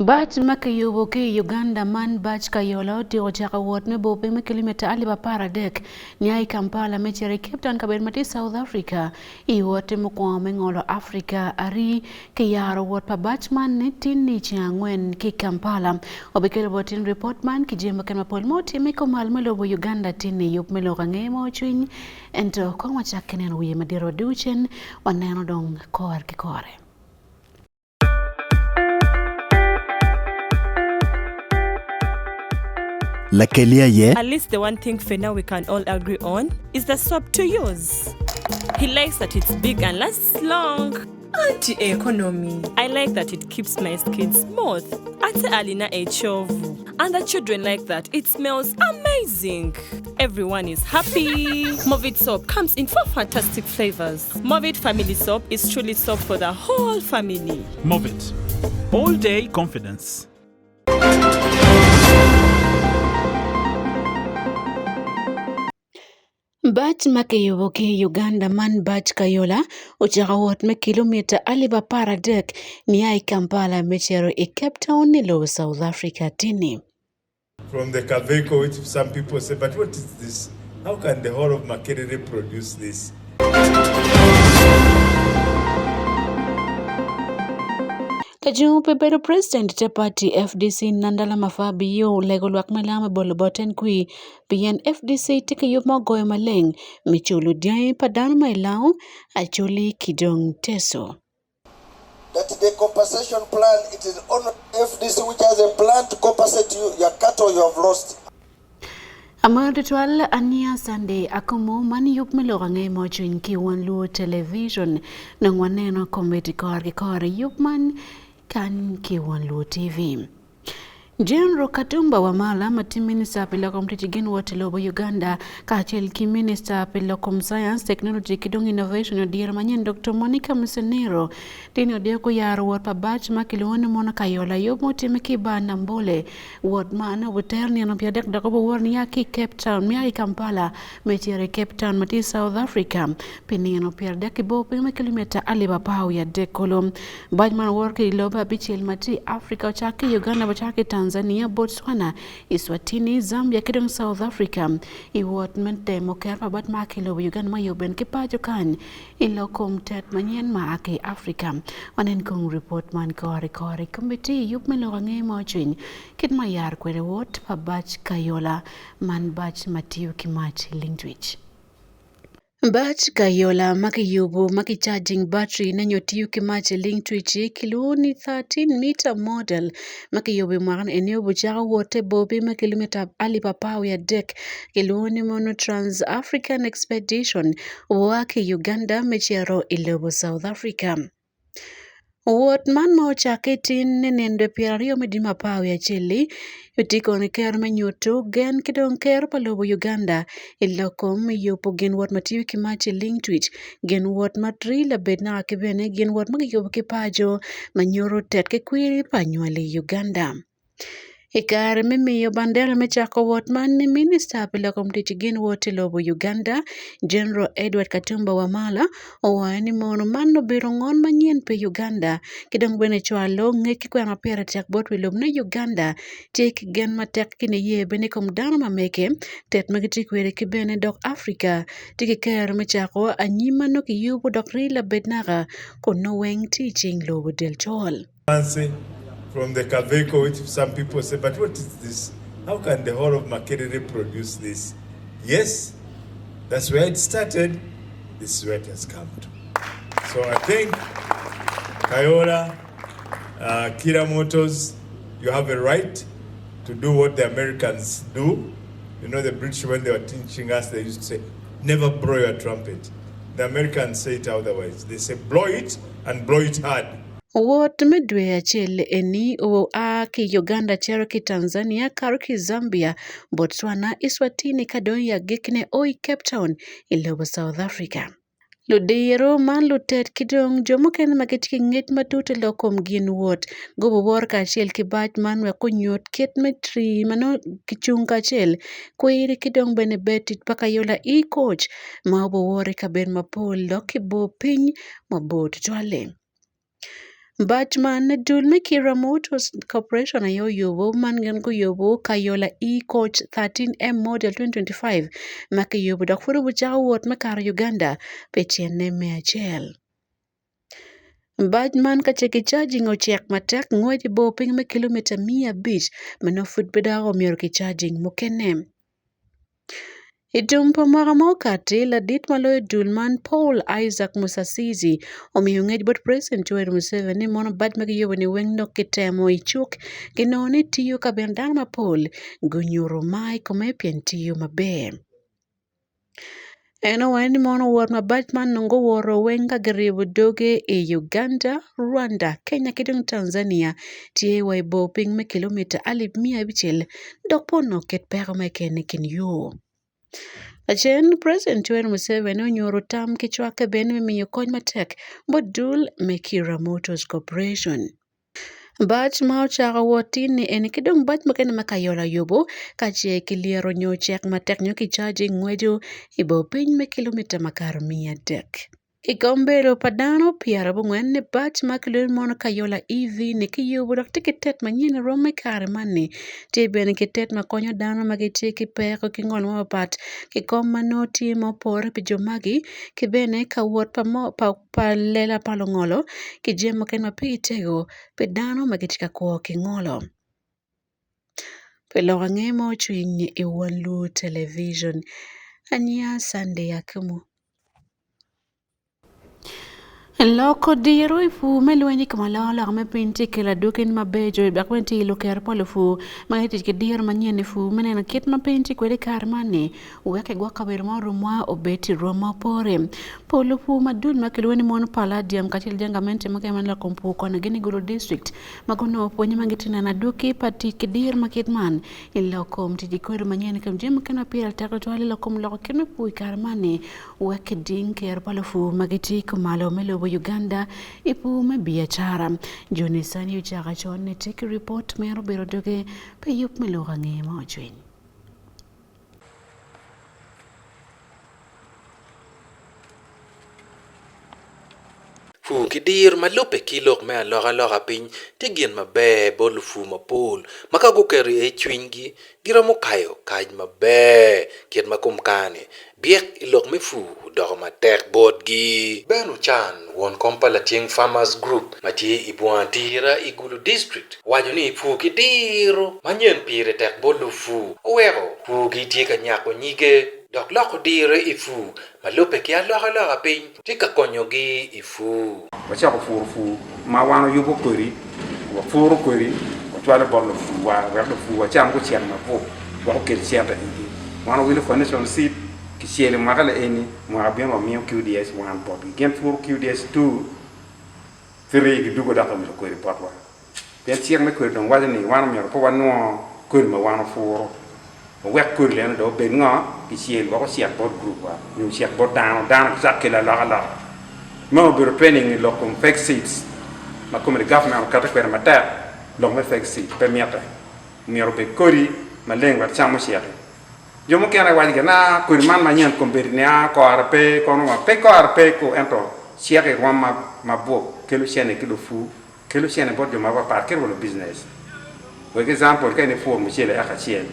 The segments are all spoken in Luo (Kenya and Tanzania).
Bach makayubo ke Uganda man bach kayola otio chaka wot me bope me kilimeta aliba paradek nyai Kampala mechere Cape Town kabed mati South Africa I wote mkwame ngolo Africa ari ke yaro wot pa bach man ni tin ni chiangwen ki Kampala obekele botin report man ki jema kema pol moti meko malmelo bo Uganda tin ni yup melo ngemo chwiny ento kongwa chakenen wiye madiro duchen waneno dong kor ki kore. At least the one thing for now we can all agree on is the soap to use. He likes that it's big and lasts long. Anti-economy. I like that it keeps my skin smooth. Ate alina echovu. And the children like that. It smells amazing. Everyone is happy. Movit soap comes in 4 fantastic flavors. Movit family soap is truly soap for the whole family. Movit. All day confidence. Bach makayubo ke Uganda man bach kayola uchaka wot me kilomita aliba paradek ni ai Kampala mechero I Cape Town nilo South Africa tini. From the Kaveco, which some people say, but what is this? How can the whole of Makerere produce this? Kajumpe pero president te party FDC Nandala Mafabi yo lego lwak malama bolo boten kui pien FDC tika yup mogoy maleng michulu diay padano mailao achuli kidong teso. That the compensation plan, it is on FDC which has a plan to compensate you, your cattle you have lost. Amadu twal ania Sunday akomo mani yup meloga ngay mochun ki wanlu television nang waneno comedy kore yup man kan ki wanlu TV. General Katumba Wamala mati Minister Pilokom Tichigin Watilobo Uganda kachel ki Minister Pilokom Science Technology Kidong Innovation Odir Manyen Dr. Monica Musenero Dini Odir Kuyaro Wot pa batch makilone mona kayola yob moti mekiba nambole wot mana wuterni anopiadek dakobo warni yaki Cape Town miaki Kampala metiere Cape Town mati South Africa pini anopiadek ibo pime kilimeta aliba pao ya dekolo bajman worki iloba bichil mati Africa ochaki Uganda ochaki Tanzania, Botswana, Eswatini, Zambia, Kidong South Africa. Iwot mente moker pabat makilo Uganda mayoben kipajo kan ilokom tet manyen maake Africa. Wanen kong report man kore committee yup melorange mochin kid mayar kwere wot pabach kayola man bach matiu kimach lingwich. Bach kayola makiyubu charging battery nanyo tiyu kimache link twichi kiloni 13 meter model makiyubu maran eneo bujaga wote bobi makilomita alipa pao ya dek kiloni mono Trans African Expedition wake Uganda mechero ilobo South Africa. Wot man mo chaketin nenende piario medima pao ya chili yutiko ni ker menyutu gen kidong ker palobo Uganda ilokom yupo gen wot matiwi kimachi link twitch gen wot matri la bedna kibene gen wot magiyobo kipajo manyoro tet ke kwiri panywali Uganda. Ikare mimiyo bandera mechako wot man ni Minister Pilokom Tichigin Wotilobo Uganda General Edward Katumba Wamala owani mono mano biro ngon manyen pe Uganda kidong bene chwalo ngeki kwa mapera tek bot wilob na Uganda tik gen matek kine ye bene kom dano mameke tet magitikwere kibene dok Africa tiki ker mechako anyima no ki yubo dok rila bednaga kono weng teaching lobo del chol. From the Kaveco, which some people say, but what is this? How can the whole of Makerere produce this? Yes, that's where it started. This is where it has come to. So I think, Kayola, Kira Motors, you have a right to do what the Americans do. You know, the British, when they were teaching us, they used to say, never blow your trumpet. The Americans say it otherwise. They say, blow it and blow it hard. Wot medwe achel eni o ki Uganda chero ki Tanzania karo ki Zambia Botswana Eswatini kadonya gikne oi Cape Town ilobo South Africa. Ludiro man lutet kidong jomoken maketiki ng'et matute lokom gin wot gobo bor kachel kibach man we kunyot ket metri mano kichung kachel kwiri kidong bene betit paka yola coach ma obo wore kaben mapol loki bo piny mabot chwale. Batman dulme Kira Motors Corporation ayo yobo mangan ko yobo kayola e-coach 13M model 2025 maka yobo dakfuru bujawa wot makar Uganda pechene meachel. Batman ka cheki charging o chek matek ngweji bo ping me kilomita 100 mano fut bedaro mior ki charging mukene. Itumpo mara mokati la dit malo Dulman Paul Isaac Musasizi omiyungej bot President Yoweri Museveni mono bat magi yobo ni wengno kitemo ichuk kinoni tiyo ka bendang ma Paul gunyuro mai komepien tiyo maber. Eno weni mono wor ma Batman nungo woro wenga garibu doge e Uganda, Rwanda, Kenya kidung Tanzania tie waibo ping me kilomita 100 dok pono ket pero mekeni kin yo. Achen President Yoweri Museveni onyoro tam kichwake ben miyo kony matek bodul me Kira Motors Corporation. Bat ma ochaka wotini en kidong bat makene makayola yobo kache kiliero nyo chek matek nyo kichaji ngwejo ibo piny me kilomita makar 100. Kikombero padano piara bungwen ne bat makilun mono kayola EV ne kiyobo dok tikitet manyine rome kare mani tiben kitet makonyo dano magiti kipeko kingol mapat kikom manoti mopore pijo magi kibene kawot pa lela palongolo kijemo ken mapitego pedano magitika ko kingolo. Pelonga ngemo chwinyi iwanlu television ania Sunday yakumu. Loko diro ifu melweni kamalala kame pinti kila dukin mabejo bakwenti iluker polufu maiti kidir manyene fu menena kit mapinti kwede karmane uweke gwa kabir marumwa obeti roma pore polufu madul makilweni mono palladium katil jangamente makemala kompu kona gini guru district magono ponye mangitina na duki pati kidir makitman iloko mtiji kwede manyene kamjema kana pira takotwali lokom loko kene pui karmane uweke dinker polufu magiti kumalo melo Uganda ipume biashara joni sani uchaga chone take report mero biro doge pe yup meloga ngemo chwen fu kidir malupe kilok me aloga piny tigien mabe bolu fu mapol makago keri e chwingi giramo kayo kaj mabe kiet makum kane biek ilok me fu dogo matek bodgi benu chan won kompala tieng farmers group mati ibuan tira igulu district wajoni fu kidiro manyen pire tek bolu fu owero fu gitika nyako nyige dok loko dire ifu malupe kia loga piny tika konyogi ifu wacha fu ma wano yubo kweri wa furu kweri watwale bolo fu wa werdo fu wa cham ko chen ma fu wa ko cheta indi wano wile foundation seat ki chele magala eni mo abien wa mio QDS 1 pot gen furu QDS 2 3 gi dugo da ko mi kweri pot wa ben tiek me kweri don wajani wano mi ko wano kweri ma wano furu wek kweri le do ben nga ki chele wa ko siat pot group wa ñu siat pot dan zakela la mo bir training lo com fake seats ma come le government kata kwera mata lo me fake seat permetta mi robe kori ma lengua chamo siate yo mo kera wadi na kurman ma nyan kombernia ko arpe ko no ma pe ko arpe ko ento siake rwama ma bo kelo chene kilo fu kelo chene bod yo ma ba parker wala business for example kene fo mo chele aka chele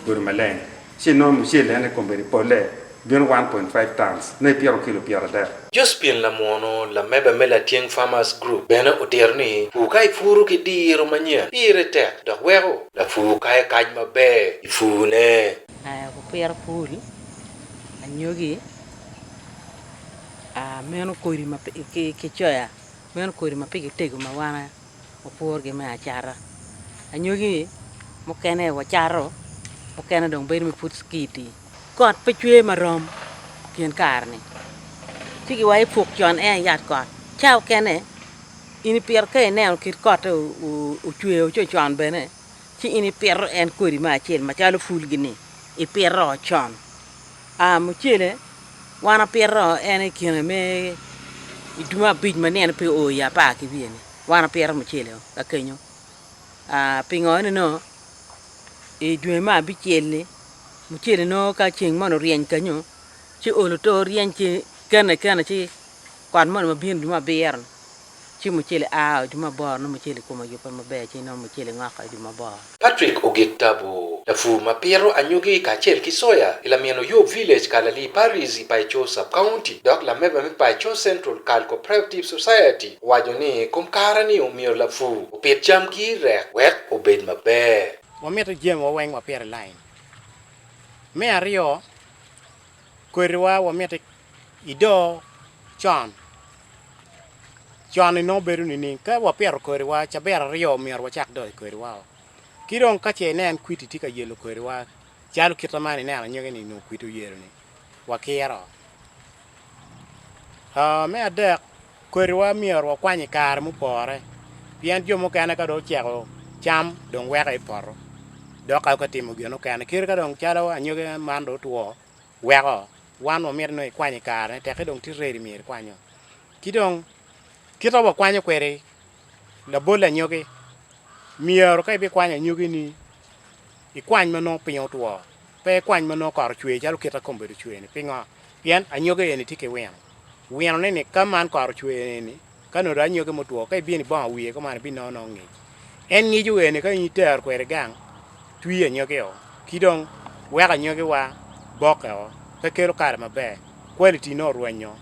gur ma leng si no mo chele ne komberi pole bien 1.5 tons ne piero kilo piero der Jospin la mono la meba mela tieng farmers group bena oterni fukai furu ki diro manya ire tek dok wero la fukai kaj mabe ifune ko piero ful anyogi meno koiri ma ke choya meno koiri ma pigi tego ma wana oporge ma achara anyogi mo kene wa charo mo kene dong ber mi put skiti kot pe chwe marom kien karni tigi wai pok chon yat kot chao kene ini pier ke ne kit kot o chwe o chon bene ti ini pier en kori ma chel ma chalo ful gini e pier ro chon mo chele wana pier ro en kien me iduma bij manen pe o ya pa ki viene wana pier mo chele ka kenyo pingo no e dwe ma bi chele muchele no ka ching mono rien kanyo chi olo to rien chi kana chi kwan mono ma bien duma bier chi muchele a juma bor no muchele kuma yupa mabe chi no muchele ngaka juma bor. Patrick Ogektabu la fu mapiero anyugi kachel kisoya ila miano Yob village kalali Paris Paicho sub county dok la meba mi Paicho Central Kal Cooperative Society wajoni kumkara ni umio la fu upet jam gi rek wek obed mabe wa meta jem wa weng wa pier line me ario kwerwa wa meta ido John no beru ni ka wa pier kwerwa cha ber ario mier wa chak do kwerwa kidong ka che nen kwiti tika yelo kwerwa chalu kitamani ne anyoge ni no kwitu yelo ni wa kiero me adek kwerwa mier wa kwani kar mu pore pien jomo kana ka do chego cham dong weka iporo do ka timo gino kana kir ka dong chalo anyoge mando tuo weko wan o mier no kwani kar te ka dong tireri mier kwanyo kidong kito wa kwanyo kwere la bola nyoge mier ka bi kwanya nyoge ni ikwany mano pinyo tuo pe kwany mano kar chwe chalo kita kombe chwe ni pingo pien anyoge ni tike wen ne kaman kar chwe ni kano ra nyoge motuo ka bi ni ba wiye ko man bi no ngi en ngi ju ni ka ni ter kwere gang twi anyoge o kidong weka nyoge wa boko ka kero kar mabe quality no ruanyo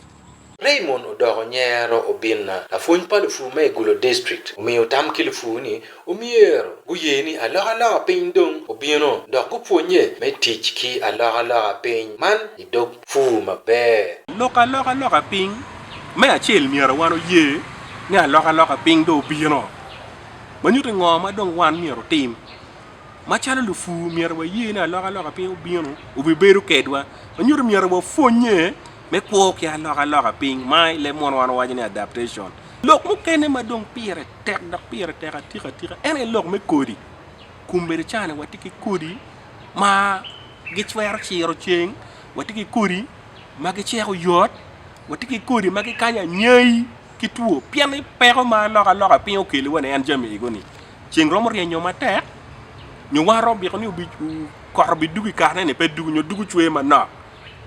Raymond Odogo Nyero Obinna la funy pa lufu me Gulo district umiyo tam ki lufu ni umiero guyeni alaga piny dong obino dok kupuonye me tich ki alaga piny man idok fu mabe loka piny me achiel miero wano ye ni alaga piny do obino manyuto ngoma dong wan miero tim machalo lufu miero wa ye ni alaga piny obino ubiberu kedwa manyuto miero wa fonye me ko ki alaga ping mai le mon wan wajini adaptation lok mo kene madong pire tek dak pire tek atika ene lok me kodi kumbere chane watiki kodi ma gichwer chiro cheng watiki kodi ma gichero yot watiki kodi ma gikanya nyei kituo pian pero ma alaga ping okeli wane en jami igoni cheng romo rienyo matek nyu waro bi ko ni ubi korbi dugi karne ne pe dugu nyu dugu chwe mana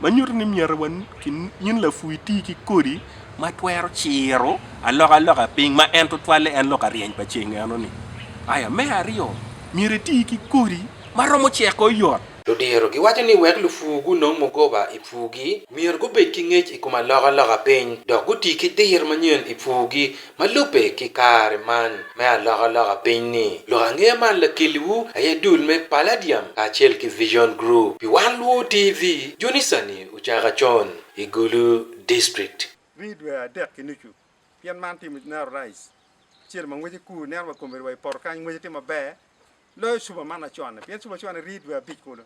manyur ni mier wan kin yin la fuiti ki kodi ma twero chiro alaga ping ma ento twale en loka rien pa chingano ni aya me ario mireti ki kodi ma romo cheko yot Lodero giwacho ni wek lufugu no mogoba ifugi mier go bet kingech ikuma laga piny dok guti ki dir manyen ifugi malupe ki kare man me laga piny ni logange man la kiliwu ayedul me Palladium achel ki Vision Group pi Wanluo TV Jonisani uchaga chon Igulu district ridwe adek kinichu pian man tim na rice chiel mangweje ku nerwa komberwa por kan ngweje mabe lo suba mana chona pian suba chona ridwe bikulo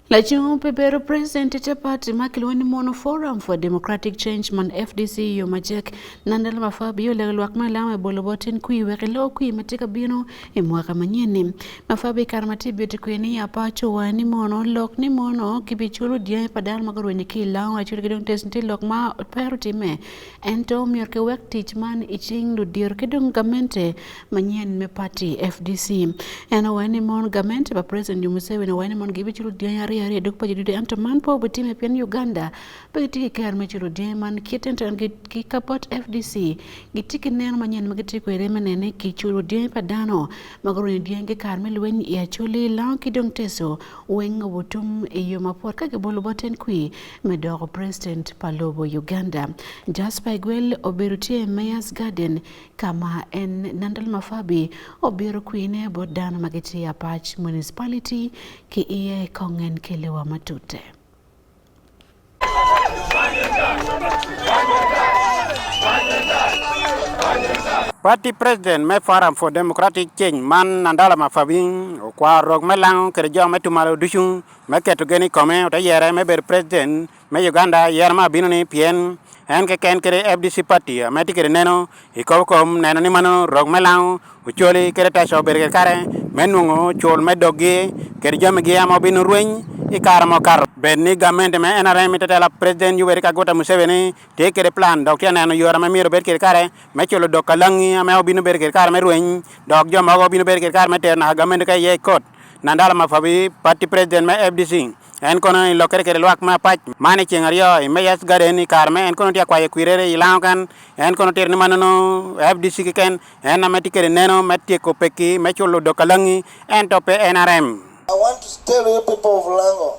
La Jumpe Bero President Chapati Makilwani Mono Forum for Democratic Change Man FDC Yomajek Nandala Mafabio Legalwakma Lama Bolobotin Kui Wekelo Kui Matika Bino Imwaka Manyeni Mafabi Karmati Beauty Queen Apacho Wani Mono Lok Ni Mono Kibichulu Dia Padal Magarwini Ki Lao Achurigidong Tesnti Lokma Perutime Ento Myorke Wek Teachman Iching Ludir Kidong Gamente Manyen Me Party FDC Ena Wani Mono Gamente Ba President Yumusewe Na Wani Mono Gibichulu Dia Yari dok pa jude antaman po butime pen Uganda pagiti ker mechuro deman kitentan ki kapot FDC gitiki nen manyen magiti ko remenene ki churo de padano magoro dienge karmel wen ya chuli law ki dong teso wen wutum e yoma por ka bolo boten kui medoro president palobo Uganda Jasper Gwel oberutie Mayors Garden kama en Nandal Mafabi oberu kuine bodano magiti ya patch municipality ki iye kongen kelewa matute. Party President me Forum for Democratic Change man Nandala Mafabing kwa rog melang kerja me tumalo dushung me ketugeni kome uta yere me ber president me Uganda yerma binuni pien en ke ken kere FDC party me tikere neno ikokom neno ni mano rog melang ucholi kere taso berger kare menungo chol me dogi kerja me giamo binu rueny ikaramo kar benni gamente me enare mi tetela president yuberi ka gota Museveni tekere plan dok tiana no yora me miro berker kare me cholo dokalangi me obinu berker kare me rueny dok joma go binu berker kare me tena gamente ka ye kot Nandala Mafabi party president me FDC en kono lokere kere luak ma pach mane chengario imeyas garden karme en kono tia kwaye kwirere ilangan en kono tir ni manono FDC ken en amati kere neno mati ko peki mechulo dokalangi en tope NRM. I want to tell you people of Lango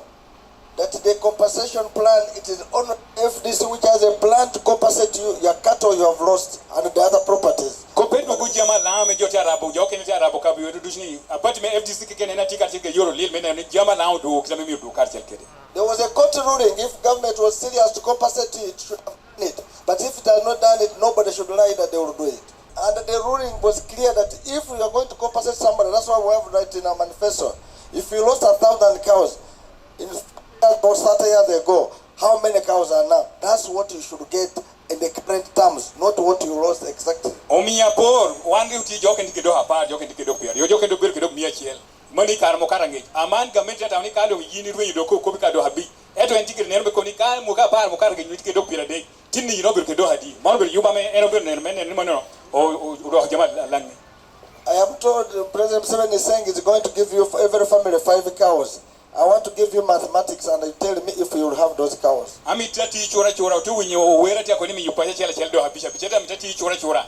that the compensation plan, it is on FDC which has a plan to compensate you, your cattle you have lost and the other properties. Kopet magu jama la me joti arabo jo ken ti arabo ka biyo dushni apart me FDC ken na tika tika yoro lil me na jama la do kila me do kartel kede. There was a court ruling. If government was serious to compensate you, it should have done it. But if it has not done it, nobody should lie that they will do it. And the ruling was clear that if you are going to compensate somebody, that's why we have right in our manifesto. If you lost 1,000 cows in about 30 years ago, how many cows are now? That's what you should get in the current terms, not what you lost exactly. Omia por wandi uti joken dikido hapa joken dikido pia yo joken do kido mia chiel mani karmo karange aman gamet ta ni kado yini ruyi do ko bi kado habi eto en tikir nerbe ko ni ka mu ka par mu karange ni kido pia de tinni no bir kido hadi mon bir yuba me eno bir ne mano o do jama langi. I am told President Museveni is saying he's going to give you for every family 5 cows. I want to give you mathematics and you tell me if you will have those cows. Ami tati chora tu winyo wera ta ko ni mi yupa chela do habisha bicheta mitati chora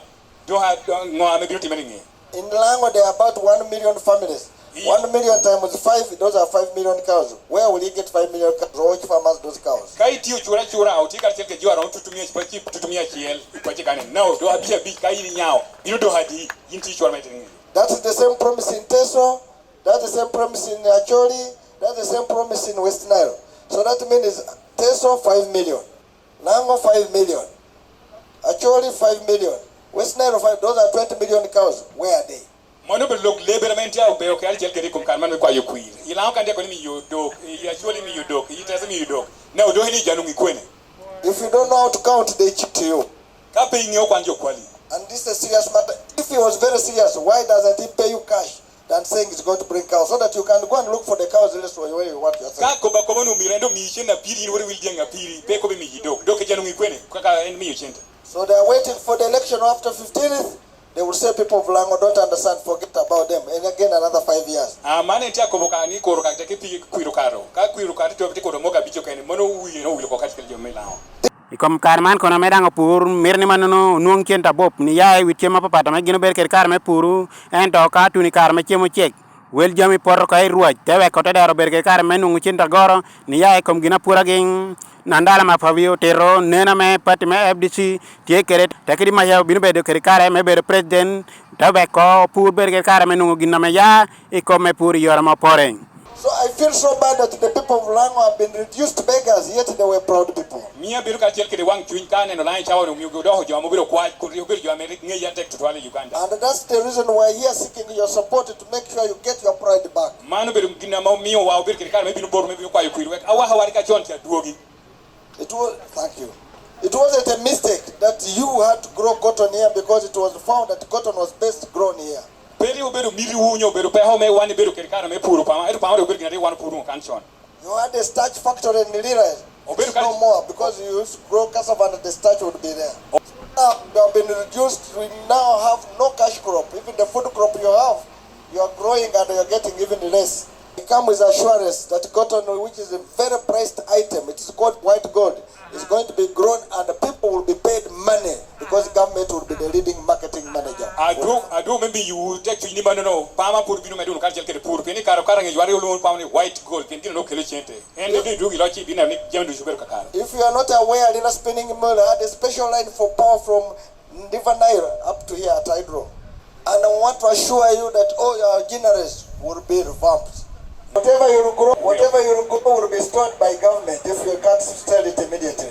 do ha ngo ame bi timeningi. In Lango there are about 1 million families. 1 million times 5, those are 5 million cows. Where will you get 5 million cows? Or which farmers those cows? Kai ti chora utika cheke jiwa ron tutumia chipachi tutumia chiel ipachi kane no do habisha bi kai ni nyao ino do hadi yinti chora metingi. That is the same promise in Teso, that's the same promise in Acholi, that's the same promise in West Nile. So that means Teso 5 million, Lango 5 million, Acholi 5 million, West Nile 5, those are 20 million cows. Where are they? Mono be look liberamente au be okay alkel kedi kum karman kwa yokuir. Ila kan de ko mi yodok, Acholi mi yodok, Itesa mi yodok. Na do hini janu ngikwene. If you don't know how to count, they cheat to you. Ka pe ngi okwanjo kwali. And this is a serious matter. If he was very serious, why doesn't he pay you cash than saying he's going to bring cows so that you can go and look for the cows where you want yourself? Ka ko ba ko no mirendo mi shena piri wori wil denga piri pe ko be mi yidok. Do ke janu ngikwene kaka en mi yochente. So they are waiting for the election after 15th. They will say people of Lango don't understand, forget about them. And again another 5 years. Mane tia ko boka ni ko ro ka te pi kuiro karo. Ka kuiro karo to ko mo ka bicho ken mono wi no wi ko ka kel jo melao. Ikom karman kono medang pur mirni manono nuong chenta bop ni yae wichema papata ma gino ber ker karme puru en to ka tuni karme chemo chek wel jami por kai ruaj tewe ko te daro ber ker karme nungu chenta goro ni yae kom gina pura ging nandala ma favio terro nena me pati me FDC tie keret takiri ma yaw bino bedo ker karme ber president tewe ko pur ber ker karme nungu gina me ya ikom me pur yora ma poreng. So I feel so bad that the people of Lango have been reduced to beggars, yet they were proud people. Mia biru ka kede wang twin kane no lai chawo mi go do jo mo biro kwa ko ri biro jo America nge ya tek to wale Uganda. And that's the reason why we are seeking your support to make sure you get your pride back. Manu biru gina mo mi wa biru kede kare me bino bor me bino kwa yukuiru awa hawari ka chonti aduogi. Thank you. It wasn't a mistake that you had to grow cotton here because it was found that cotton was best grown here. Peri oberu miri hunyo oberu pe home wani beru kerikana me puru pama edu pama oberu gina wani puru kanchon. You had a starch factory in Lira. It's no more because you used to grow cassava and the starch would be there. Now they have been reduced. We now have no cash crop. Even the food crop you have, you are growing and you are getting even less. It comes with assurance that cotton, which is a very priced item, it is called white gold, is going to be grown and the people will be paid money because government will be the leading marketing manager. I do maybe you take to Nimano, no, Pama put you medun can't get a poor penny car carrying you are pound white gold, penny no kelchente. And they do like in a Jam Sugar car. If you are not aware, Lina Spinning Mill had a special line for power from River Nile up to here at Hydro. And I want to assure you that all your generators will be revamped. Whatever you grow will be stored by government if you can't sell it immediately.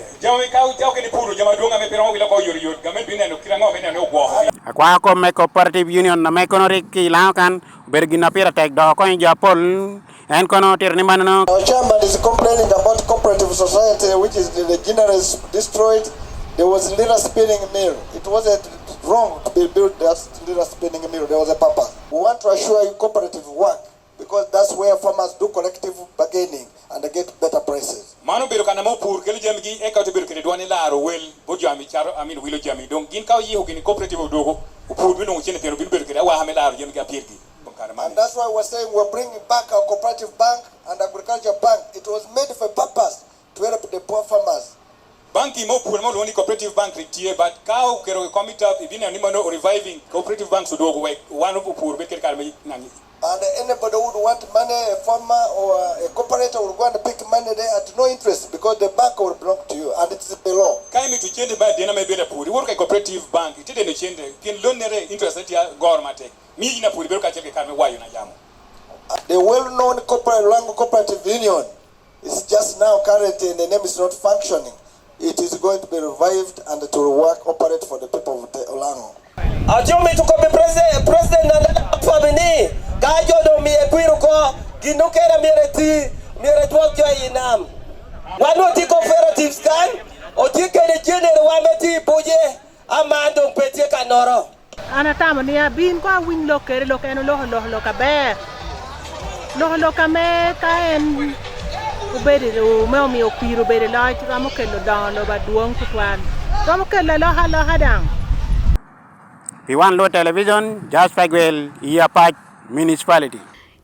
Akwa ko me cooperative union na me kono riki laukan bergina pira tek do ko japol en kono tirni manno. Our chairman is complaining about cooperative society which is the generous destroyed. There was little spinning mill. It wasn't wrong to be built that little spinning mill. There was a purpose. We want to assure you cooperative work because that's where farmers do collective bargaining and they get better prices. Manu biro kana mo pur kele jamgi e ka to biro kele dwani laro wel bo jami charo amin wilo jami donc gin kaw yi ho gin cooperative dogo pur bino chene pero biro kele wa ha me laro jami ga pirgi And that's why we're saying we're bringing back our cooperative bank and agriculture bank. It was made for a purpose to help the poor farmers. Banki mo pur mo loni cooperative bank ritie but kao kero committee ibina ni mano reviving cooperative bank sudo go one pur be ker kalme nangi. And anybody who would want money, a farmer or a cooperator will go and pick money there at no interest because the bank will belong to you and it's below. Kai me to change ba dena me be the pur work a cooperative bank it didn't change kin loan nere interest ya government mi ina pur be ka cheke kalme wayo na jamu. The well-known cooperative union is just now currently and the name is not functioning. It is going to be revived and it will operate for the people of the Olango. Ajumi to be president and family. Gajo do mi ekwiruko ginukera mere twokyo inam. Wanu ti cooperatives kan otike de general wameti buje amando petie kanoro. Ana tamo ni abin ko win lokere lokeno lo ka be. Lo ka me ka en ubedi o me okwiru bedi la ti amo kelo dan lo baduong kutwan. Amo kelo lo hadang. P1 Low Television, Just Fagwell, Iapat Municipality.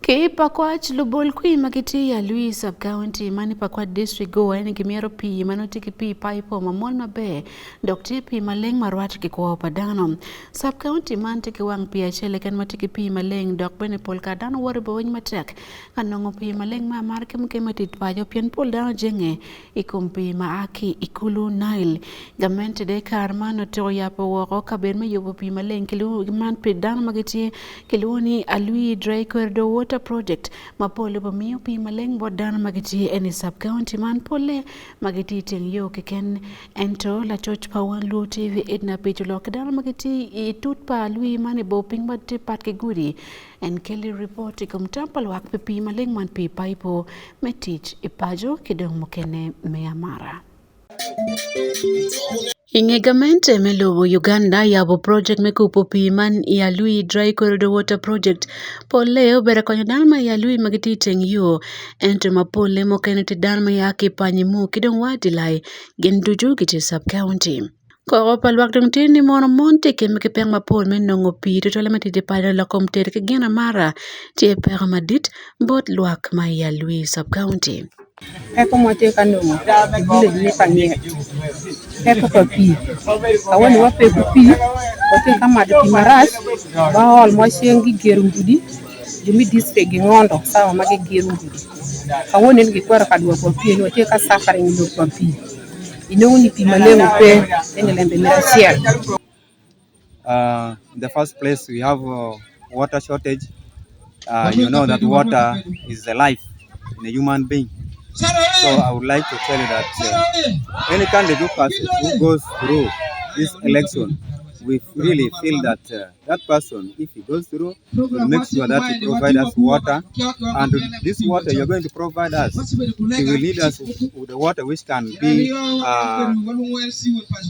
Ke pakwach lubol kui makiti ya Lui Sub-County mani pakwach district go ene kimiero pi manotiki pi paipo mamol mabe dokti pi maleng marwat ki kwa padano Sub-County man tiki wang pi achele kan matiki pi maleng dok bene pol kadano waribo wany matek kanongo pi maleng ma marke mke matit pajo pian pol dano jenge ikum pi maaki ikulu Nile gamente de karmano to yapo wako kaber me yobo pi maleng kilu man pi dano magiti kiluni alui Draco do water project mapole bamiyo pi maleng bodana magiti eni Sub-County man pole magiti ting yo keken ento la church pawan lu TV edna pichulo kadana magiti itut pa lui mani boping bati patke guri en Kelly report ikumtampal wak pi maleng man pi paipo metich ipajo kidong mukene meamara. Ingegamente melobo Uganda yabo project mekupo piman ya Lui Dry Corridor Water Project poleo berakonyo dalma ya Lui magiti teng yo ento mapole mokenete dalma ya kipanyimu kidong wadilai genduju kiti Sub-County. Ko palwak dong tini mono monte ke mekepeng mapol men nongo pi to tole mati de pada la komter ke gena mara tie pera madit bot luak ma ya Lui Sub-County. Eko mote kanongo bile ne panye eko papi awani wa pe papi ote kama de pimaras ba hol mo sengi gerumbudi jumi district ngondo sawa mage gerumbudi awoni ngi kwara kadwa papi no te ka safari ngi papi inoni pimalengo pe engelembe mirasiel. In the first place we have water shortage. You know that water is the life in a human being. So I would like to tell you that any candidate who goes through this election, we really feel that that person, if he goes through, will make sure that he provides us water. And this water you're going to provide us, he will lead us with the water which can be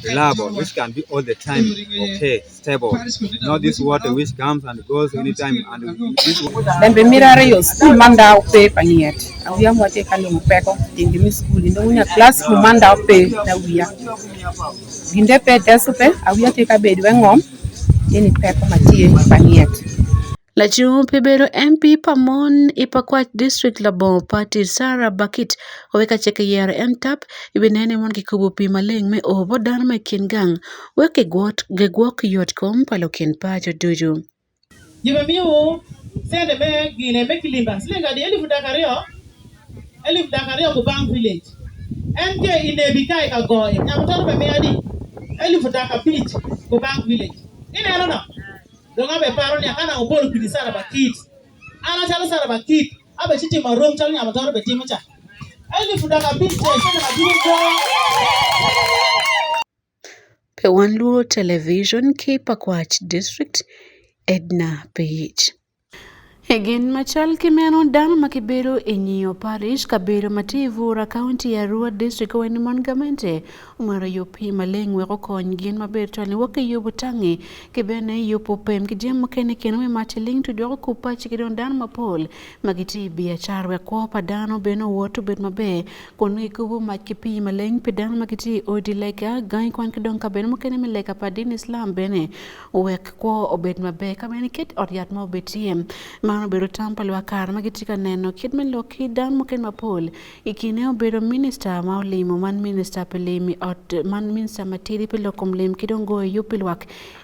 reliable, which can be all the time okay, stable. Not this water which comes and goes anytime. And this then be mirare yo school manda upe paniet. Awia mwate kanu mpeko tingi school ndo unya class manda upe na wia. Ginde pe desupe awia teka bedi wengom yeni peko matie paniet. La Pebero MP Pamon Ipakwach District Labo Party Sarah Bakit weka cheke yara entap ibinene mon kikubu pi maleng me obo dan me kingang weke gegwok yotkom palokin pajo duju. Jibe miu sende me gine me kilimba slenga di elif dakario ku Bang Village MK inebikai ka goy nyamtoro be me adi elif daka beach ku Bang Village ina no donga be paro ni akana obolo kidi Sarah Bakit ana chala Sarah Bakit abe chichi marom chala nyamtoro be timucha elif daka beach sende ma jibe P1 Luo Television K Pakwach District Edna Page. Again, machal kimeno dano makibero Enyio Parish kabero mativura county ya Rua district weni mongamente umara yopi maleng weko kony gin maber tani wake yobo tangi kibene yopo pem kijem mkene kenwe machiling tu doko kupachi kidon dano mapol magiti biachar weko pa dano beno woto bet mabe konu ikubu machipi maleng pedano magiti odi leka gany kwan kidon kabeno mkene meleka pa din Islam bene wek kwa obet mabe kabene ket oriat mo betiem mano bedo tampal wakar magitika neno kidmen loki dan moken mapol ikine obedo minister ma olimo man minister pelimi ot man minister matiri pelokom lim kidongo yupilwak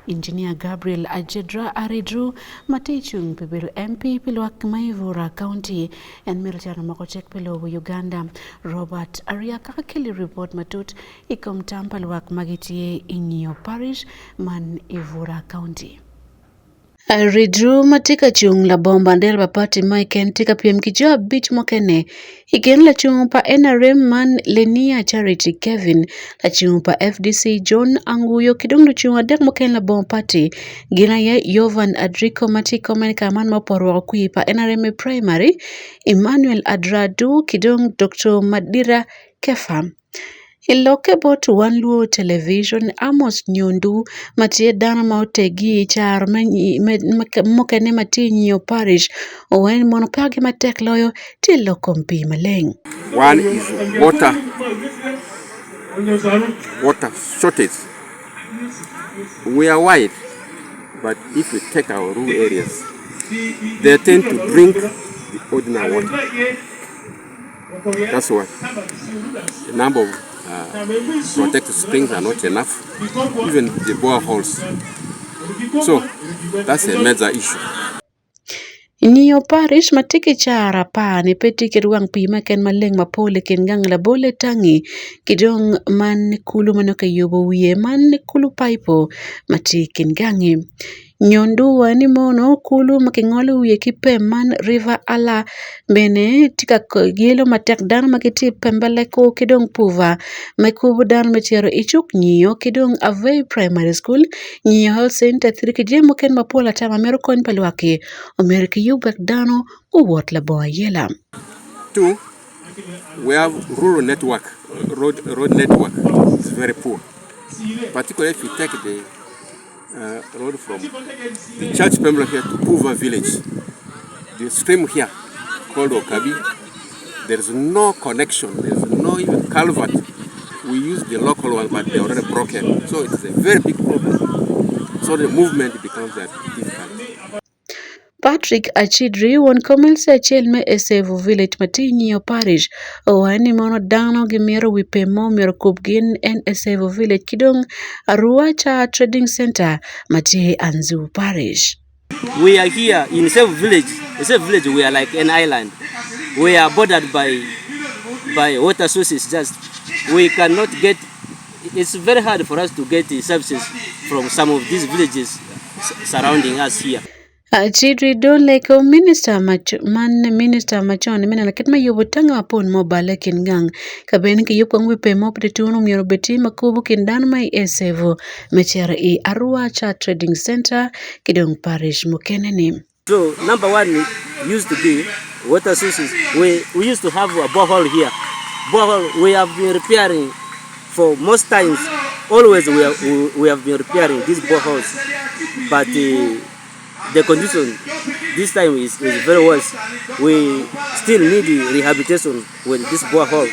engineer Gabriel Ajedra Aridru matichung pebedo MP pilwak Maivura County en military makochek pelo Uganda Robert Aria kakakili report matut ikom tampal wak magitie inyo parish man Ivura County. Aridru matika chung la bomba ndel bapati Mike tika piem kijua beach mokene igen la chung pa NRM man Lenia Charity Kevin la chung pa FDC John Anguyo kidong lu chung adek moken la bomba party gina ye Yovan Adrico matiko manika man maporo kui pa NRM primary Emmanuel Adradu kidong Dr. Madira Kefa Iloke bot one luo television Amos Nyondu matie dana maotegi char mokene matinyo parish owen monopagi matek loyo tilo kompi maleng. One is water shortage. We are wide, but if we take our rural areas, they tend to drink the ordinary water. That's why the number of protected springs are not enough, even the boreholes. So that's a major issue. Niyo parish matiki chara pa ni peti kiruang pima ken maleng mapole ken gang la bole tangi kidong man kulu manoka yobo wiye man kulu paipo matikin gangi. Nyondu wani mono kulu makingole wiye kipe man river ala bene tika yelo matek dan makiti pembele ko kidong puva makubu dan metiaro ichuk niyo kidong Avey Primary School niyo health center thiriki jemo ken mapola tama mero kon palwaki omeriki yubek dano uwot la boa yela. 2, we have rural network, road network is very poor. Particularly if you take the road from the church Pembroke here to Puva village, the stream here called Okabi, there is no connection, there is no even culvert. We use the local one, but they are already broken. So it's a very big problem. So the movement becomes difficult. Patrick Achidri won komelsa chelme esevu village matinyo parish wani mono dano gimero wipemo mero kubgin en esevu village kidong Aruacha Trading Center mati Anzu parish. We are here in Esevu village. Esevu village we are like an island. We are bordered by water sources. Just we cannot get. It's very hard for us to get the services from some of these villages surrounding us here. Chidri don leko minister machon mena laket ma yubo tanga apon mobile kingang kabeni ki yupo ngwipe mopde tunu miero beti makubu kindan mai esevo mechera I Aruacha Trading Center kidong parish mokeneni. So number one used to be water sources. We used to have a borehole here. Borehole we have been repairing for most times. Always we have been repairing these boreholes, but the condition this time is very worse. We still need rehabilitation with this borehole.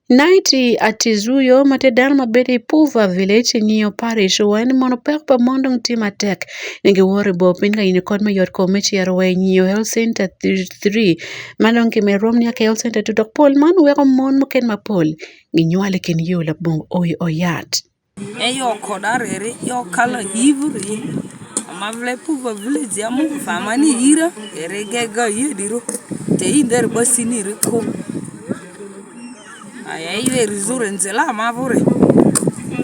Naiti atizuyo matedan mabedi Puva village niyo parish wani monopekpa mondong timatek nge wori bo pinga inikod mayot komechi yarwe niyo health center 3 malong kime romni yake health center tudok pol man weko mon moken mapol ginyuale ken yola bong oyat. Eyo kodarere yo kala hivuri amavle Puva village ya mu famani ira eregega yediro te inder basini riko ayaiwe rizure nzela mavure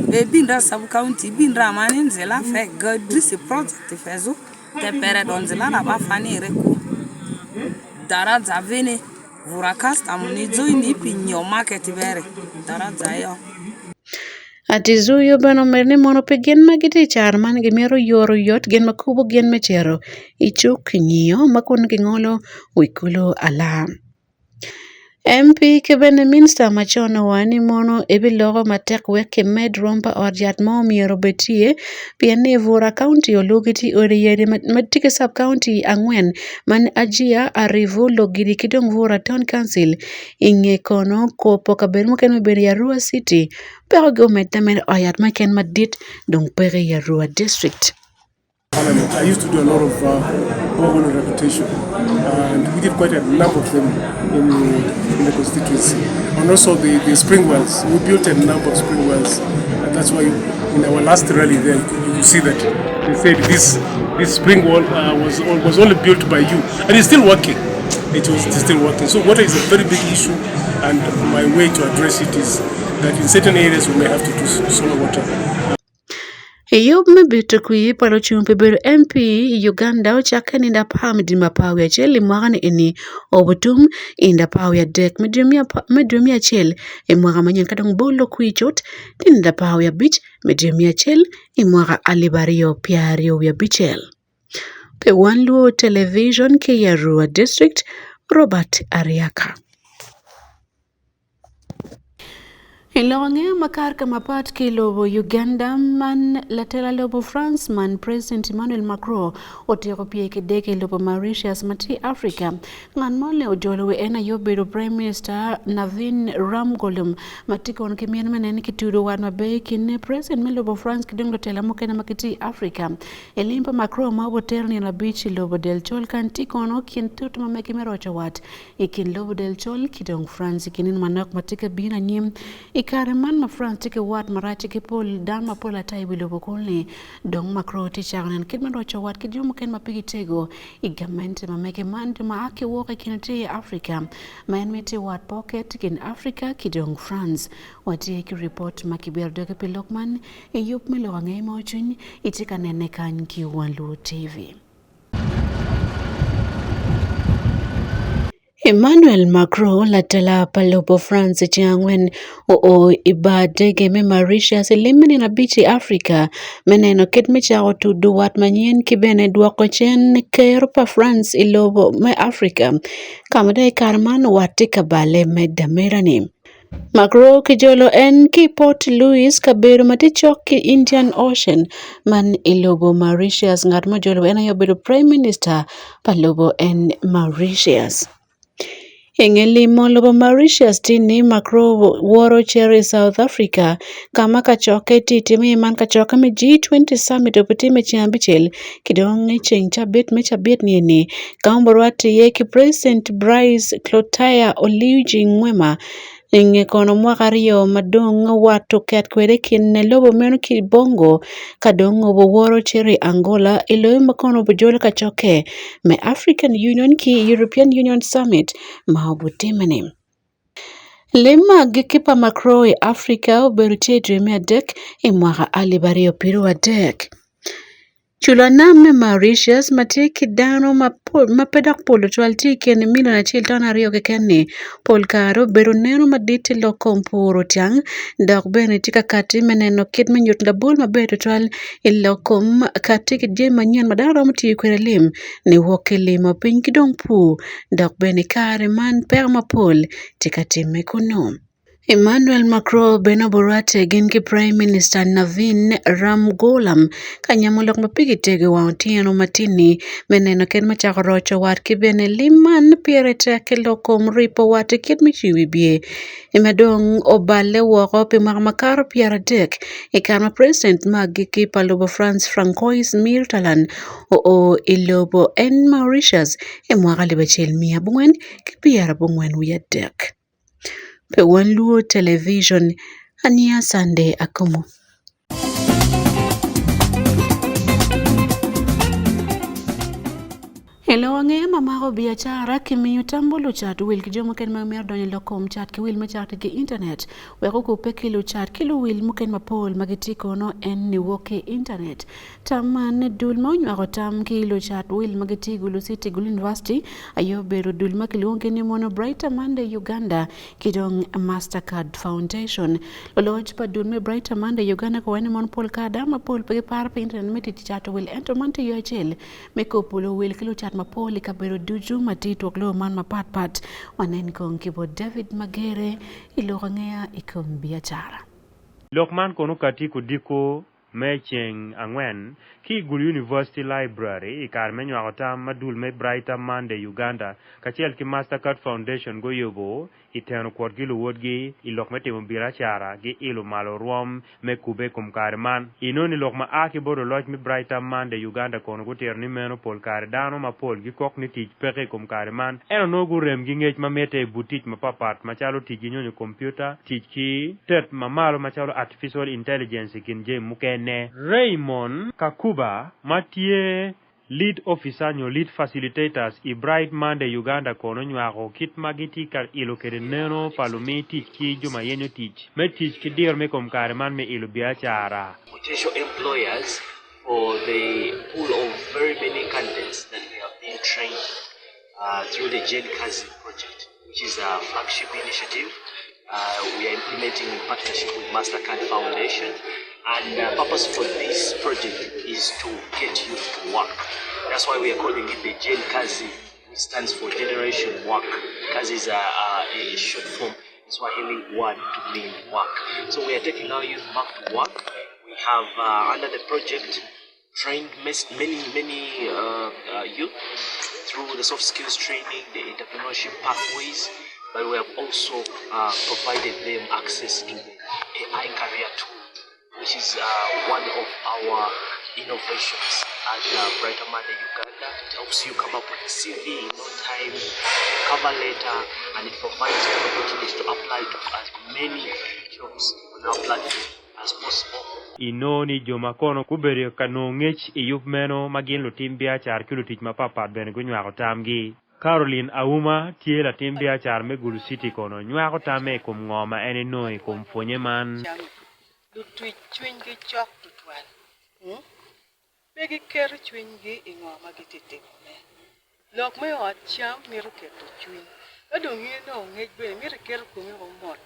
bebinda sub county bindra mani nzela fe godrisi project fezo te pere donzela na bafani riko dara zavene vurakasta munizo ini pinyo market bere dara zayo. Atizuyo bano merne mono pe gen magiti char man gimero yoro yot gen makubo gen mechero ichuk nyiyo makun kingolo wikulo ala. MP kebene minister machono wani mono ebilogo matek weke med rompa orjat mo miero betie piane Vura County olugiti oriyeri matike sub county angwen man ajia arrivo logiri kidong Vura Town Council inge kono ko poka bermo ken meberi ya Rua City pero go metamer oyat maken madit dong pere ya Rua District. Parliament. I used to do a lot of borehole rehabilitation, and we did quite a number of them in the constituency. And also the spring wells. We built a number of spring wells, and that's why in our last rally there, you see that they said this spring wall was only built by you, and it's still working. It's still working. So water is a very big issue, and my way to address it is that in certain areas we may have to do solar water. Eyob mebito kui palo chumpe bedo MP Uganda ochaka ninda pamdi mapawi achel imwagane eni obutum inda pawi adek medrumi achel imwaga manyan kadong bolo kui chot tinda pawi abich medrumi achel imwaga alibario piario ya bichel. Pe Wanluo Television ke Yarua District Robert Ariaka. Ilonge makar kamapat ke lobo Uganda man latela lobo France man President Emmanuel Macron otero pie ke deke lobo Mauritius mati Africa ngan mole ojolowe ena yobedo Prime Minister Navin Ramgoolam matiko on kimien menen kitudo wan mabe kin President lobo France kidong lotela mokena makiti Africa elimpa Macron ma boterni na beach lobo del Chol kan tikono kin tut mameki merocha wat ikin lobo del Chol kidong France kinin manak matika bina nyim Karaman ma France tike wat marachi ke pol dan ma pola tai bilo bokolni dong makro ti chagnan kidman rocha wat ke jum ken mapigi tego igamente ma meke man ma ake woka kinati Africa man mete wat pocket kin Africa kidong France wati ki report makiber doke pilokman e yup melo ngai mo chun itika nene kan ki Wanluo TV. Emmanuel Macron latela palopo France chiangwen o ibadege me Mauritius limini na bichi Africa meneno ketmecha otu duwat manyen kibene duwako chen keropa France ilobo me Africa kamade karman watika bale me damerani. Macron kijolo en ki Port Louis kaberu matichok ki Indian Ocean man ilobo Mauritius ngat majolo en ayobedo Prime Minister palobo en Mauritius. Engelimo lobo Mauritius tini Macron woro chere South Africa kama kachoke titimi man kachoke me G20 summit oputime chiambichel kidonge cheng chabet nieni kaomborwati yeki President Brice Clotaire Oligui Nguema Inge kono mwakario madongo watu kat kwere kin lobo meno ki bongo kadongo woro chere Angola ilo makono bujola kachoke me African Union ki European Union Summit maobutimene. Lema gikipa Macron Africa uberutie dreamia dek imwaga alibario piru wa dek. Chulana me Mauritius matiki dano mapedak polo tualti ken mila na chiltana rio kekeni polkaro beruneno maditi lo kompuro tiang dak bene tika kati meneno kit menyut la bol mabeto tual ilokom katiki jema nyan madara mti kwerelim ni wokelimo pinkidong pu dak bene kare man perma pol tika time kuno. Emmanuel Macron beno borate genki Prime Minister Navin Ramgoolam kanyamulok mapigi tege wautiano matini meneno ken machakorocho wat kibene liman pierete kelokom ripo wate kit michiwibie imedong obale woko pimakar piaradek ikama President magiki palobo France Francois Mitterrand o ilobo en Mauritius emwaga libachel mia bungwen kipiara bungwen wiyadek. Pe Wanluo Television Ania Sunday Akumu. Hello wange mama biashara kimiyo tambolo chat wil kijomo ken mamer donye lokom chat ki wil machat ki internet we ko pekilo chat kilo wil muken mapol magitiko no en ni woke internet taman dul monyo agotam kilo chat wil magitigo lo city gul university ayo bero dul makilonge ni mono brighter Monday Uganda kidong Mastercard Foundation lodge pa dul me brighter Monday Uganda ko wani mon pol kada mapol pe par pe internet meti chat wil entertainment yo chel me ko polo wil kilo chat mapoli kabero duju matito klo man mapat wanen kong kibo David Magere ilorangea ikom biachara Lokman kono kati kudiko mecheng angwen ki Gulu University Library ikar menyo agotam madul me Brighter Monday Uganda kachel ki Mastercard Foundation go yobo iteno kwot gilu wodgi ilok metimo birachara gi ilu malo ruom me kube kum karman inoni lok ma aki bodo lodge me Brighter Monday Uganda kono guter ni meno pol kar dano ma pol gi kok ni tich peke kum karman eno nogu rem gi ngech ma mete butich ma papat machalo tich nyonyo computer tich ki tet ma malo machalo artificial intelligence kin je mukene Raymond Kakuba matie lead officer nyo lead facilitators i Bright Monday Uganda kono nyako kit magiti kar ilo kede neno palumi tich ki juma yenyo tich me tich ki dir me kom kareman me ilo biachara potential employers for the pool of very many candidates that we have been trained through the Jane Kazi project, which is a flagship initiative. We are implementing in partnership with Mastercard Foundation, and the purpose for this project is to get youth to work. That's why we are calling it the Jane Kazi, which stands for Generation Work. Kazi is a short form, Swahili word to mean work. So we are taking our youth back to work. We have under the project trained many youth through the soft skills training, the entrepreneurship pathways, but we have also provided them access to the AI career tool, which is one of our innovations at Brighter Monday Uganda. It helps you come up with a CV in no time, cover letter, and it provides you opportunities to apply to as many jobs on our platform as possible. Inoni jomakono kuberio kanongech iyup meno magin lutim biachar kilutich mapapat bene gunywako tamgi. Caroline Auma tie la tim biachar me Gulu City kono nywako tame kum ngoma ene noi kum fonye man. Lutwich chwingi chok tutwal. Begi keru chwingi ingoma gititime. Lok me ot cham miru keto chwiny. Adong no ngej bene miru keru kumi omot.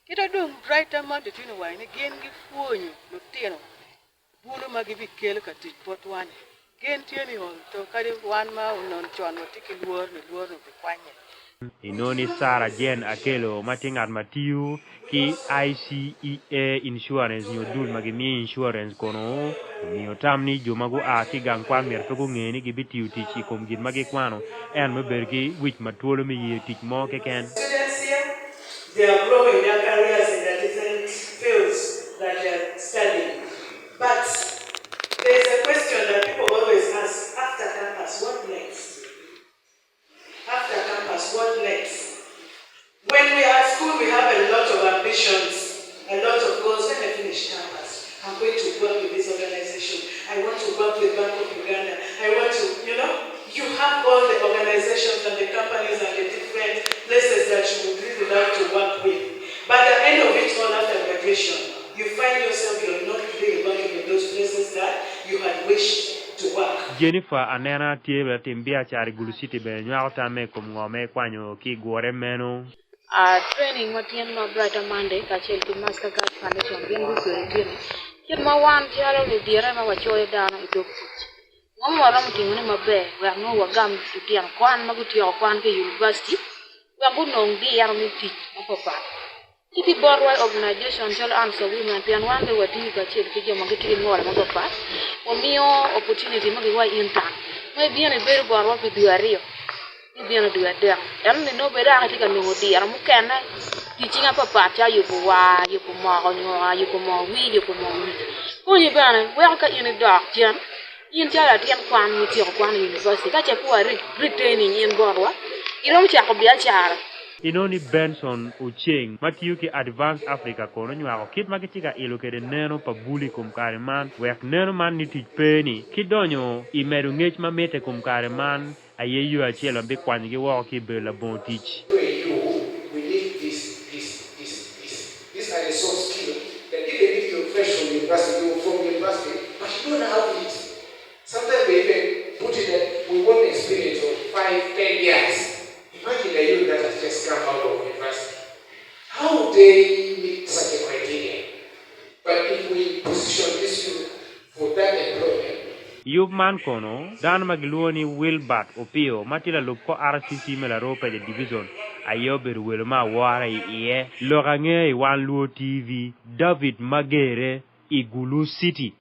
Kita dong Brighter Monday tino wine gen gi fuonyo lutino. Bulu magi bi kel ka tich pot wane. Gen tieni on to kadi wan ma unon chon watiki luor no bi kwanye. Inoni Sara Jen Akelo matingat matiu ki ICEA insurance nyodul magimi insurance kono miyo tamni jomagu a ki gang kwan mer to ngeni gi bitiu tich kom gin magi kwano en mabergi wich matwolo mi ye tich mo keken. They are growing their careers in the different fields that they are studying. But there is a question that people always ask, after campus, what next? After campus, what next? When we are at school, we have a lot of ambitions, a lot of goals. When I finish campus, I'm going to work with this organization. I want to work with Bank of Uganda. I want to, you have all the organizations and the companies and the different places that you would really like to work with. But at the end of it all, after graduation, you find yourself you're not really working in those places that you had wished to work. Jennifer Anena tiebe timbia chari Gulu City be nywako me kum ngome kwanyo ki gore meno. Training matien ma Brighter Monday kachel ki Mastercard Foundation bingu kweretini. Kit ma wan tiaro le diere ma wachoye dano idok tich. Ngomora mutingone mabe we no wagam tutian kwan magutio kwan ke university. We are going to be able to teach Papa. If you board organization, tell answer women, and one day we're doing a chill, get your marketing more than Papa. Or me opportunity, maybe why in town. Maybe in a very board what we do a real. Maybe in a do a there. And no better, I think I know dear. I'm teaching up a part, you go why, you come on, you come on, you come on. When you burn, welcome in a dark, Jan. In Jalatian Kwan with your Kwan University, that's a poor retaining in Borwa. Inoni Benson Ucheng Matthew ki Advanced Africa kono nywako kit magitika ilokede neno pabuli kumkare man wek neno man ni tich peni kidonyo imeru ngech mamete kumkare man ayeyo achielo mbi kwany gi woko ki bela bon tich. We need this. These are the soft skills that even if you're fresh from university, but you don't know how to eat. Sometimes we even put it that we want experience of 5-10 years. Imagine a youth that has just come out of university. How would they meet such a criteria? But if we position this youth for that employment, Yub man kono, dan magluoni Wilbert Opio, matila lupko RCC mela rope de division, ayober wilma wara iye, lorange wan luo TV, David Magere, Gulu City.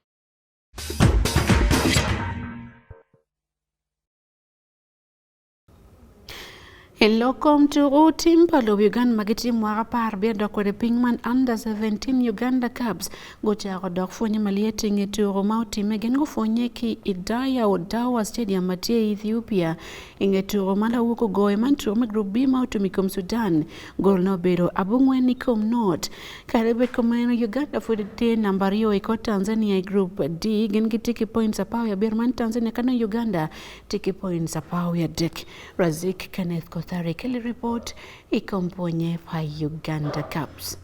Welcome to Utimpalo Uganda magiti mwaka par bia dokore pingman under 17 Uganda Cubs gocha godok fonye malieti ngeturo mauti megen go fonye ki idaya odawa stadium matie Ethiopia ingeturo mala wuko goe manturo me group B mauti mikom Sudan gol no bero abungwe nikom not karebe komeno Uganda fudite nambario iko Tanzania group D gen gitiki points apao ya Birman Tanzania kana Uganda tiki points apao ya Dek Razik Kenneth Kothari Kelly report ikomponye pa Uganda Cubs.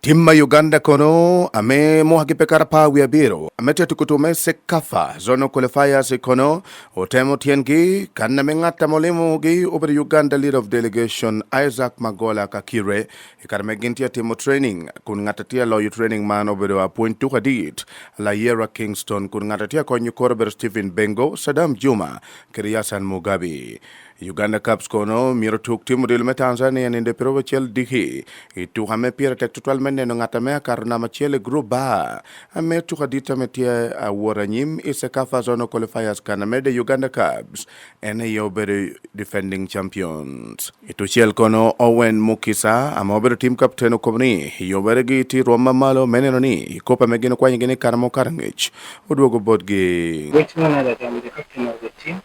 Timma Uganda kono ame mohakipekara pa wiabiro amete tukutume sekafa zono qualifiers kono otemo tiengi kanna mengata molemo gi over Uganda leader of delegation Isaac Magola Kakire ikarame gintia timo training kun ngatatia lawyer training man over a point to hadit la Yera Kingston kun ngatatia konyu korber Stephen Bengo Saddam Juma Kiriasan Mugabe Uganda Cubs kono miro tuk timu dilme Tanzania ninde provachel dihi itu hame pira tek totalmente no ngatame karna machele group ba ame tukadita metia awaranyim isekafa zono qualifiers kana mede Uganda Cubs ene yobere defending champions itu chel kono Owen Mukisa amobere team captain komni yobere giti Roma malo menenoni kopa megino kwa nyingine karamo karangich udwogo bodgi which one that I'm the captain of the team.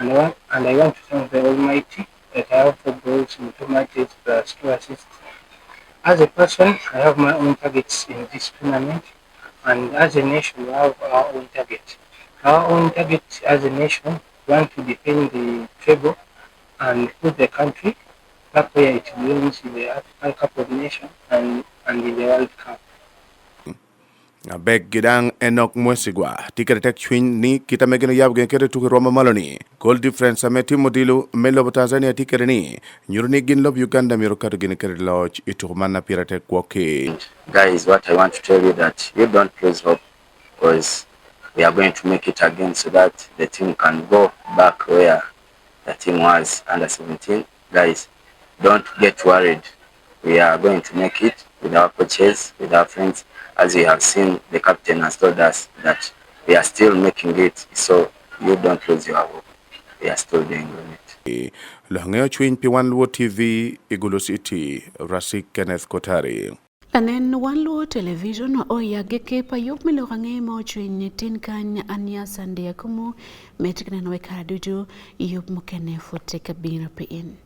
And I want to thank the Almighty that I have 4 goals in 2 matches plus 2 assists. As a person, I have my own targets in this tournament, and as a nation, we have our own target. Our own target as a nation, we want to defend the treble and put the country back where it belongs in the African Cup of Nations and in the World Cup. Beg gidang Enoch Mwesigwa tikere tek chwin ni kita megeno yabgen kere tuki Roma maloni goal difference ameti modilu melo Tanzania tikere ni nyurni gin lob Uganda miro kadu gine kere lodge iturumana pirate kwoke. Guys, what I want to tell you that you don't lose hope because we are going to make it again so that the team can go back where the team was under 17. Guys, don't get worried. We are going to make it with our coaches, with our friends. As you have seen, the captain has told us that we are still making it, so you don't lose your hope. We are still doing it. Lahangeo chwin P1 Luo TV, Igulu City, Rasik Kenneth Kotari. Tanen Wanluo television o yageke pa yup milorange mo chwin tin kan anya sande yakumu metikna no kaduju yup mukene fote kabina pe in.